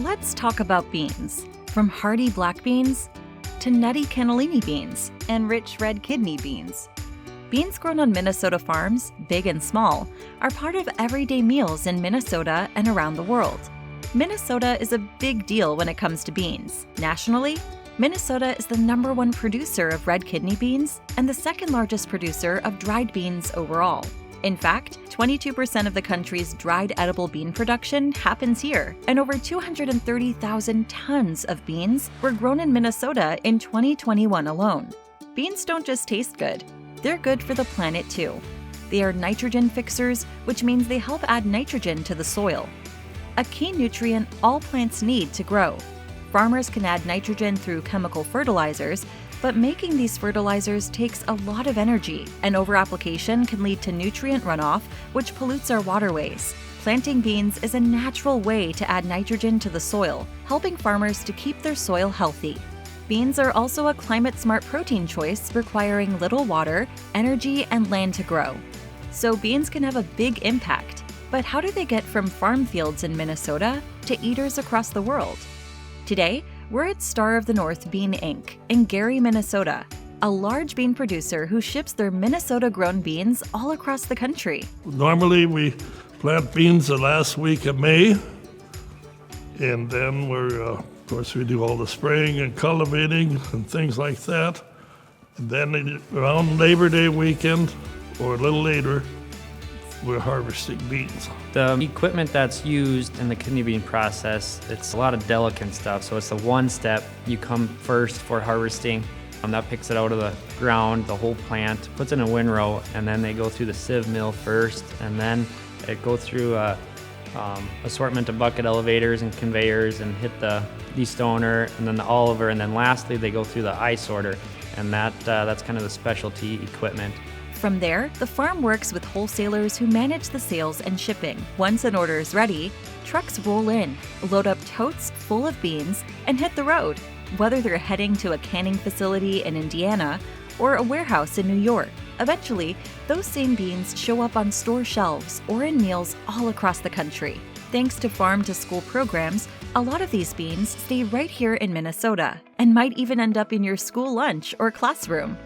let's talk about beans. From hearty black beans to nutty cannellini beans and rich red kidney beans. Beans grown on Minnesota farms, big and small, are part of everyday meals in Minnesota and around the world. Minnesota is a big deal when it comes to beans. Nationally, Minnesota is the #1 producer of red kidney beans and the second largest producer of dried beans overall. In fact, 22% of the country's dried edible bean production happens here, and over 230,000 tons of beans were grown in Minnesota in 2021 alone. Beans don't just taste good, they're good for the planet too. They are nitrogen fixers, which means they help add nitrogen to the soil, a key nutrient all plants need to grow. Farmers can add nitrogen through chemical fertilizers, but making these fertilizers takes a lot of energy, and overapplication can lead to nutrient runoff, which pollutes our waterways. Planting beans is a natural way to add nitrogen to the soil, helping farmers to keep their soil healthy. Beans are also a climate-smart protein choice requiring little water, energy, and land to grow. So beans can have a big impact. But how do they get from farm fields in Minnesota to eaters across the world? Today, we're at Star of the North Bean Inc. in Gary, Minnesota, a large bean producer who ships their Minnesota-grown beans all across the country. Normally, we plant beans the last week of May, and then of course, we do all the spraying and cultivating and things like that. And then around Labor Day weekend, or a little later, we're harvesting beans. The equipment that's used in the kidney bean process, it's a lot of delicate stuff. So it's the one step. You come first for harvesting. That picks it out of the ground, the whole plant, puts it in a windrow, and then they go through the sieve mill first, and then it go through a assortment of bucket elevators and conveyors and hit the destoner and then the oliver, and then lastly they go through the eye sorter, and that's kind of the specialty equipment. From there, the farm works with wholesalers who manage the sales and shipping. Once an order is ready, trucks roll in, load up totes full of beans, and hit the road, whether they're heading to a canning facility in Indiana or a warehouse in New York. Eventually, those same beans show up on store shelves or in meals all across the country. Thanks to farm-to-school programs, a lot of these beans stay right here in Minnesota and might even end up in your school lunch or classroom.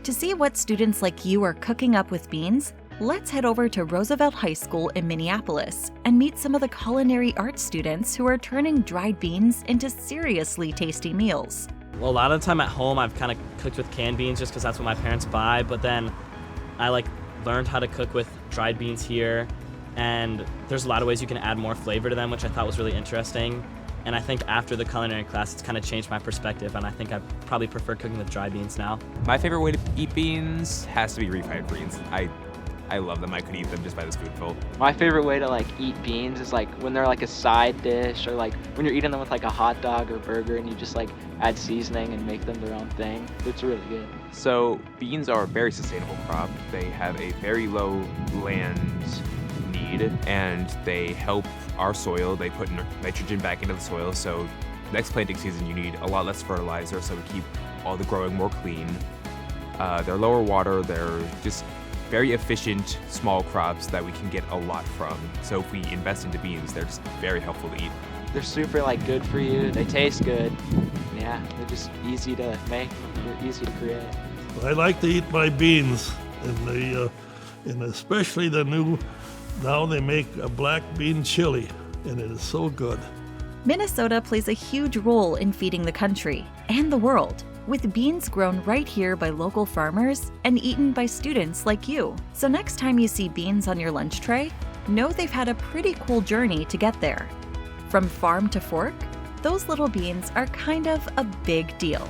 To see what students like you are cooking up with beans, let's head over to Roosevelt High School in Minneapolis and meet some of the culinary arts students who are turning dried beans into seriously tasty meals. Well, a lot of the time at home, I've kind of cooked with canned beans just because that's what my parents buy, but then I learned how to cook with dried beans here, and there's a lot of ways you can add more flavor to them, which I thought was really interesting. And I think after the culinary class, it's kind of changed my perspective, and I think I probably prefer cooking with dried beans now. My favorite way to eat beans has to be refried beans. I love them. I could eat them just by the spoonful. My favorite way to eat beans is when they're a side dish, or when you're eating them with a hot dog or burger and you just add seasoning and make them their own thing. It's really good. So beans are a very sustainable crop. They have a very low land need, and they help our soil. They put nitrogen back into the soil, so next planting season you need a lot less fertilizer, so we keep all the growing more clean. They're lower water. They're just very efficient small crops that we can get a lot from. So if we invest into beans, they're just very helpful to eat. They're super good for you. They taste good. Yeah, they're just easy to make. They're easy to create. I like to eat my beans, and especially now they make a black bean chili, and it is so good. Minnesota plays a huge role in feeding the country and the world, with beans grown right here by local farmers and eaten by students like you. So next time you see beans on your lunch tray, know they've had a pretty cool journey to get there. From farm to fork, those little beans are kind of a big deal.